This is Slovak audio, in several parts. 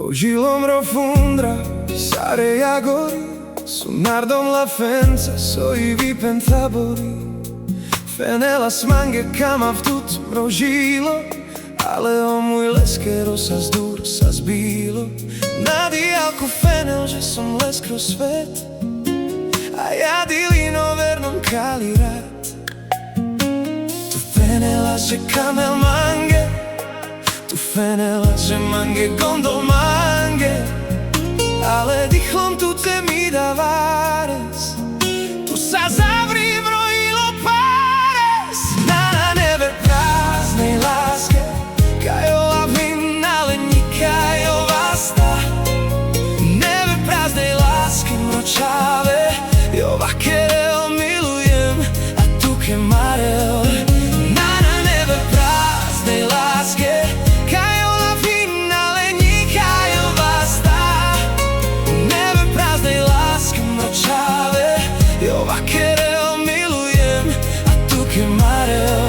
Ogilom rofundra, sare agori, sunardom la fența, soivi pentabori. Fenelas mange kamav tut mrožilo, ale o môj leskero sa zdúr sa zbilo. Na diálku fenel, že som les kroz svet, a ja dilino vernom kali rád. Tu fenelas, že kamel mange, tu fenelas, že mange gondol mange, ale dýchlom tu te mi dávares, tu sa zavrí brojilo páres. Na nebe prázdnej láske, kajová vina, len nikajová sta. Nebe prázdnej lásky mročáve, jo vakerel milujem a tu kemarel. Na nebe prázdnej láske, kajová vina, len nikajová sta. Nebe prázdnej lásky mročáve, jo vakerel milujem a tu kemarel.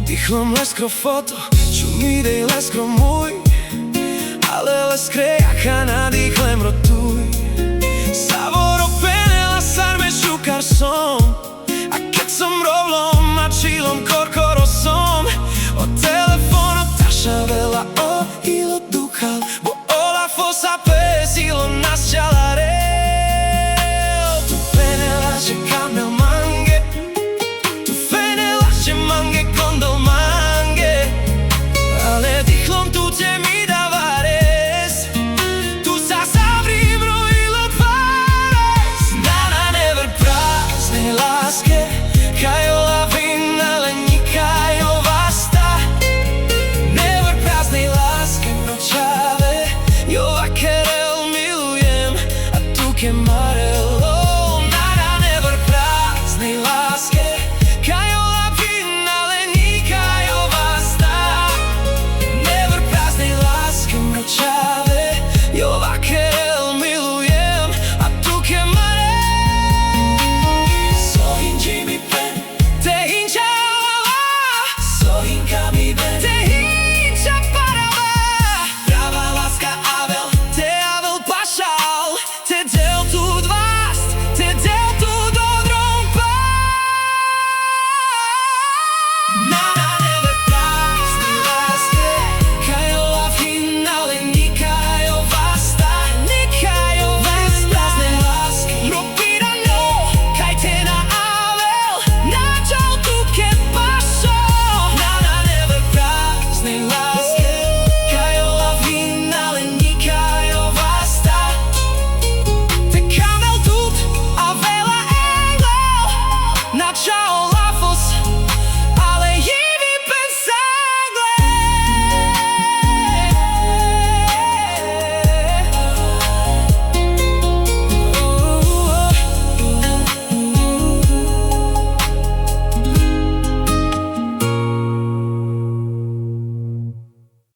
Dýchlom leskro foto, čo mi dej leskro môj, ale leskre jaka nadýchlem rot.